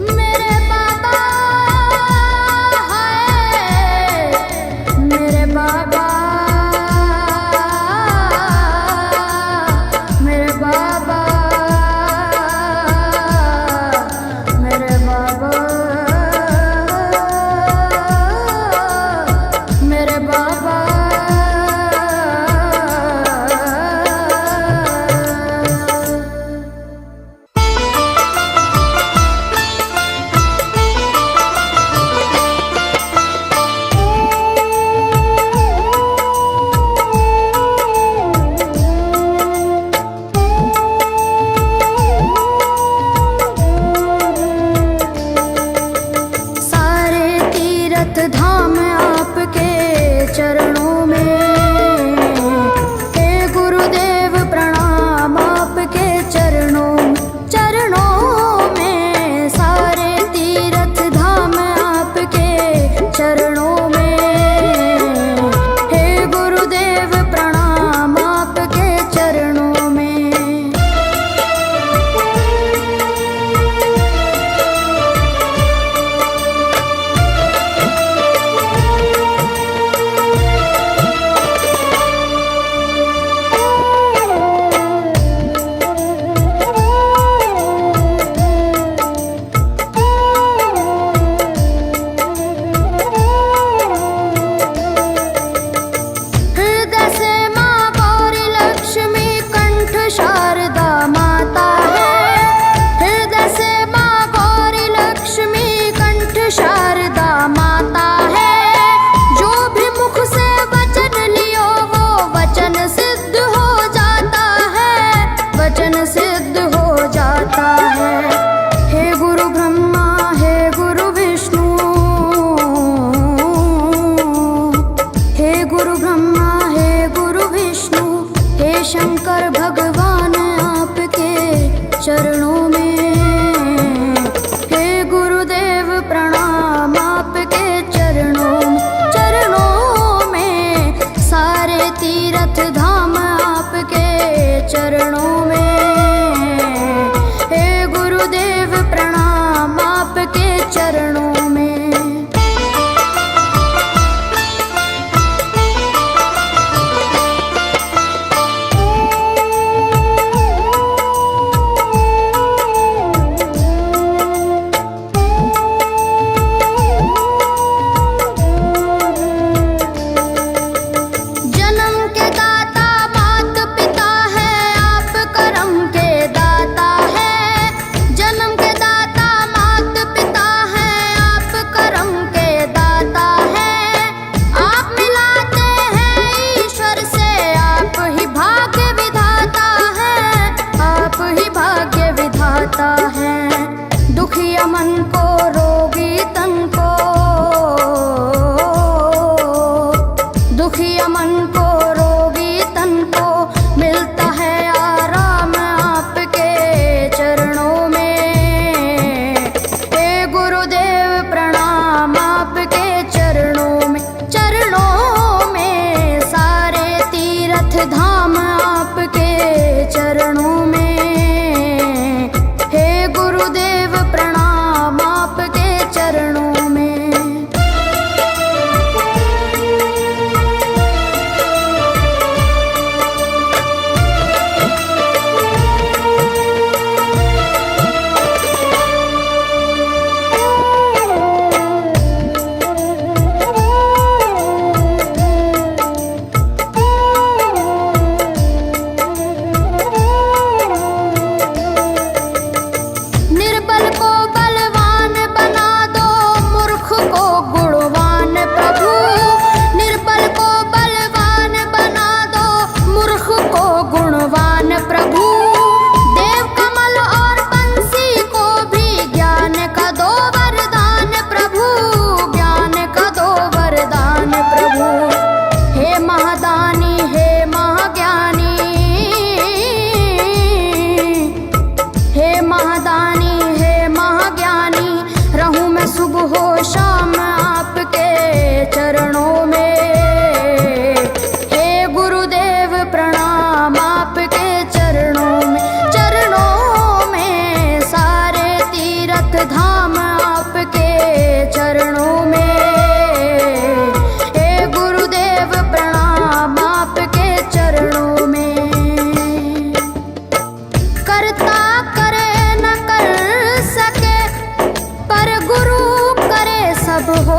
मेरे बाबा है, मेरे बाबा, मेरे बाबा, मेरे बाबा, मेरे बाबा। सारे तीर्थ धाम आपके चरणों में, हे गुरुदेव प्रणाम आपके चरणों में। सारे तीर्थ धाम आपके चरणों में, हे गुरुदेव प्रणाम आपके चरणों में। हृदय से माँ गौरी लक्ष्मी कंठ शारदा माता है। हृदय से माँ गौरी लक्ष्मी कंठ शारदा माता है। जो भी मुख से वचन लियो वो वचन सिद्ध हो जाता है, वचन सिद्ध हो जाता है। हे गुरु ब्रह्मा, हे गुरु विष्णु, हे गुरु ब्रह्मा, हे गुरु विष्णु, हे शंकर भगवान आपके चरणों में, हे गुरुदेव प्रणाम आपके चरणों में। सारे तीर्थ धाम आपके चरणों में, हे गुरुदेव प्रणाम आपके चरणों में। जन्म के दाता मात पिता है, आप कर्म के दाता है। जन्म के दाता मात पिता है,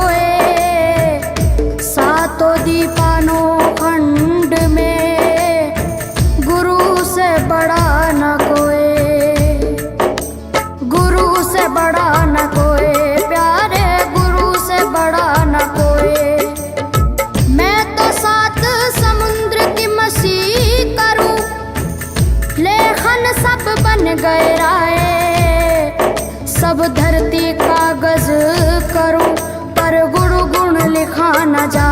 कोई, सातों दीपानों खंड में गुरु से बड़ा न कोई, गुरु से बड़ा न कोई, प्यारे गुरु से बड़ा न कोई। मैं तो सात समुद्र की मसी करूं, लेखन सब बन गए राय, सब धरती कागज करूं, पर गुरु गुण लिखा न जा